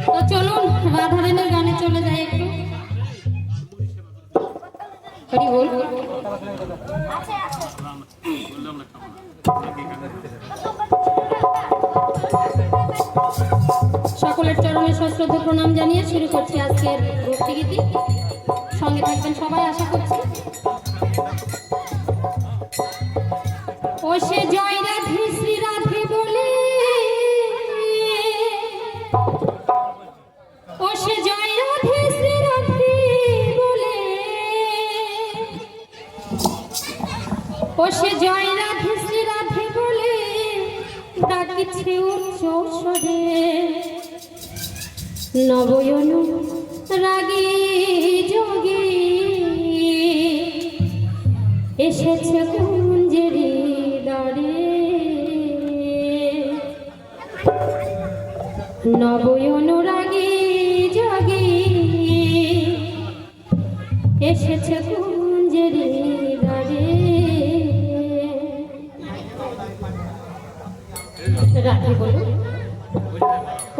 তো চলুন রাধারানীর গানে চলে যাই একটু। হরি বল। সকলের চরণে সশ্রদ্ধ প্রণাম জানিয়ে শুরু করছি আজকের ভক্তিগীতি। সঙ্গে থাকবেন সবাই আশা করছি। ও সে জয় রাধে শ্রী রাধে বলে, ও সে জয় রাধে শ্রী রাধে বলে, ও সে জয় রাধে শ্রী রাধে বলে ডাকিছে উচ্চ স্বরে, নবয়ন রাগে যোগে এসেছে কুঞ্জের দ্বারে, নবয়ন রাগে যোগে এসেছে কুঞ্জের দ্বারে। রাধে বলো।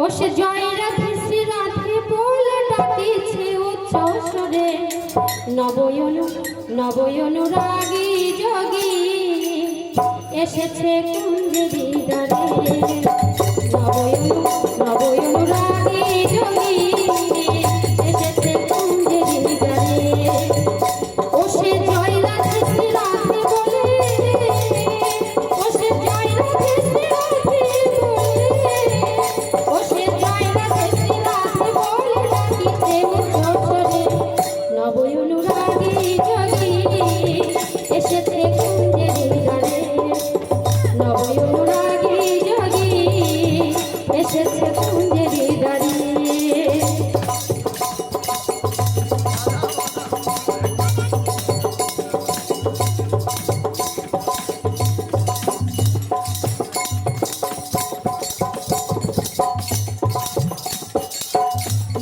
ও সে জয় রাধে শ্রী রাধে বলে ডাকিছে উচ্চ স্বরে, নবয়ন নবয়ন রাগে যোগে এসেছে কুঞ্জের দ্বারে, নবয়ন নবয়ন রাগে যোগে এসেছে কুঞ্জের দ্বারে। ও সে জয় রাধে শ্রী রাধে বলে, ও সে জয় রাধে শ্রী রাধে বলে, ও সে জয় রাধে শ্রী রাধে বলে ডাকিছে উচ্চ স্বরে, নবয়ন রাগে যোগে এসেছে কুঞ্জের দ্বারে, নবয়ন রাগে যোগে এসেছে কুঞ্জের দ্বারে।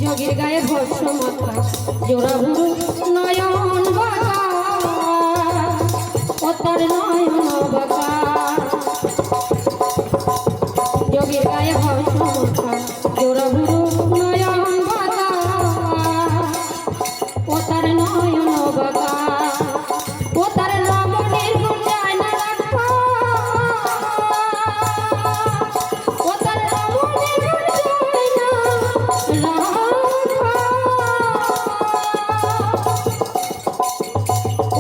যোগীর গায়ে ভস্ম মাথা, জোড়া ভুরু নয়ন বাঁকা, ও তার নয়ন বাঁকা। যোগীর গায়ে ভস্ম মাথা, জোড়া ভুরু নয়ন বাঁকা, ও তার নয়ন বাঁকা। ও তার রমণীর গুণ যায় না রাখা, ও তার রমণীর গুণ যায় না রাখা।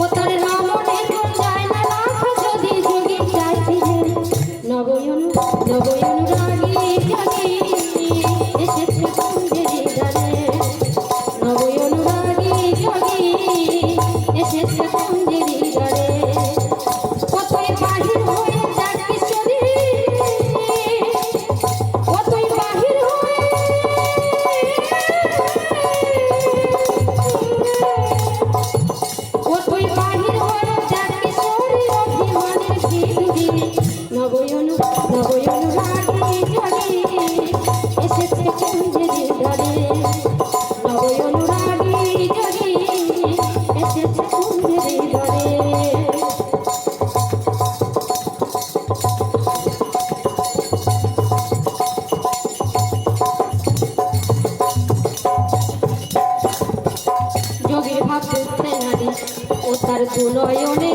ও তার রমণীর গুণ যায় না রাখা, যদি যোগী চাই ফিরে, নবয়ন নবয়ন রাগে যোগে এসেছে কুঞ্জের দ্বারে, নবয়ন রাগে যোগে এসেছে কুঞ্জের দ্বারে। কতই বাহির হয়ে যাক কিশোরী, কতই বাহির হয়ে, কতই বাহির হয়ে যাক কিশোরী অভিমানের সিঁড়ি, নবয়ন নবয়ন রাগে যোগে এসেছে কুঞ্জের দ্বারে, নবয়ন রাগে যোগে এসেছে কুঞ্জের দ্বারে। যোগীর ভাব বুঝতে নারী, ও তার দুনয়নে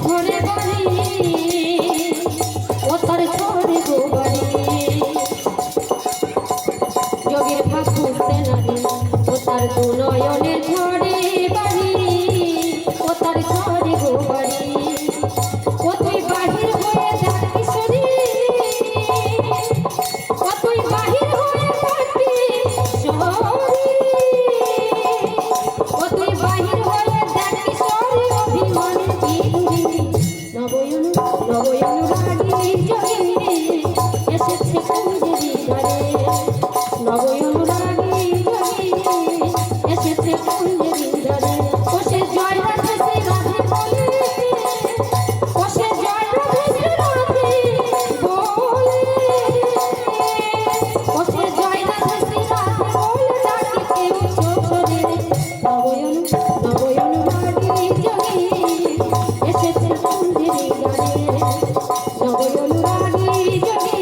ঝরে বাড়ি, ও তার ঝরে গো বাড়ি। যোগীর ভাব বুঝতে নারী, ও তার দুনয়নে ঝরে বাড়ি, ও তার ঝরে গো বাড়ি। কতই বাহির হয়ে যাক কিশোরী, কতই বাহির হয়ে যাক কিশোরী, কতই বাহির হয়ে যাক কিশোরী অভিমানের সিঁড়ি, নবয়ন নবয়ন রাগে যোগে এসেছে কুঞ্জের দ্বারে, নবয়ন রাগে যোগে এসেছে কুঞ্জের দ্বারে। ও সে জয় রাধে শ্রী রাধে বলে, ও সে জয় রাধে শ্রী রাধে বলে, ও সে জয় রাধে শ্রী রাধে বলে ডাকিছে উচ্চ স্বরে, নবয়ন নবয়ন রাগে যোগে এসেছে কুঞ্জের দ্বারে, নবয়ন রাগে যোগে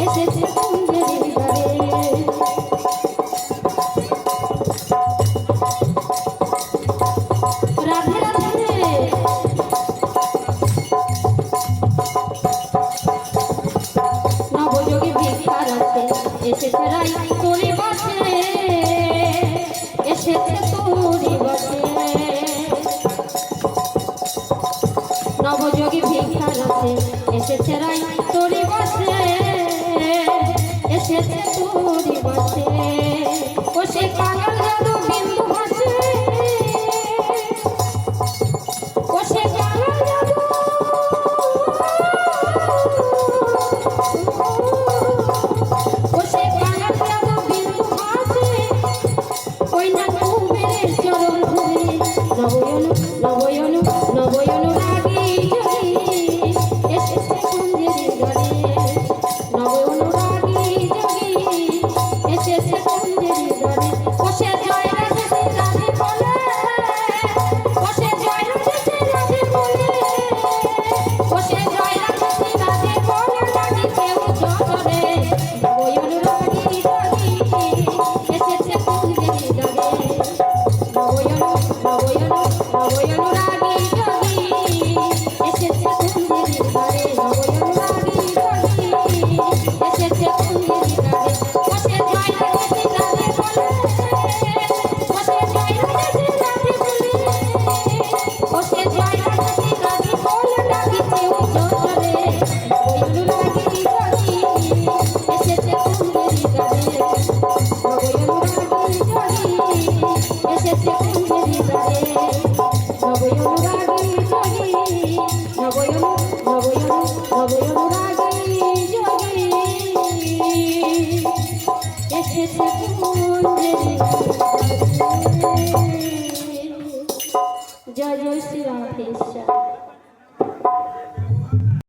এসেছে কুঞ্জের দ্বারে। এসেছে রাই তোরে বসে, এসেছে তোরে বসে। নবযোগী ভিক্ষা রসে এসেছে রাই তোরে বসে, এসেছে তোরে বসে। ও সে কাঙাল জাদু বিন্দু ভাসে, ও সে কাঙাল জাদু, ও সে কাঙাল জাদু বিন্দু ভাসে। ওই না কুবেরের চরণ ধরে নবয়ন নবয়ন নবয়ন রাগী জড়ি এসেছে কুঞ্জের ঘরে। নবয়ন রাগী জড়ি এসেছে কুঞ্জের ঘরে। ও সে জয় রাধে রাধে বলে, ও সে জয় রাধে রাধে বলে, ও সে জয় রাধে রাধে বলে রাগী কেউ চরে। নবয়ন রাগী জড়ি এসেছে কুঞ্জের ঘরে। নবয়ন নবয়ন নবয়ন রাগী জড়ি এসেছে কুঞ্জের ঘরে। নবয়ন রাগী জড়ি এসেছে কুঞ্জের ঘরে। ও সে জয় রাধে রাধে বলে, ও সে জয় রাধে রাধে বলে, ও সে জয় রাধে রাধে বলে রাগী কেউ চরে। নবয়ন রাগী জড়ি এসেছে কুঞ্জের ঘরে। নবয়ন রাগী জড়ি এসেছে কুঞ্জের ঘরে। নবয়ন রাগী জড়ি, নবয়ন নবয়ন নবয়ন রাগী জড়ি এসেছে কুঞ্জের ঘরে। জয় জয় শ্রী রাধেশ।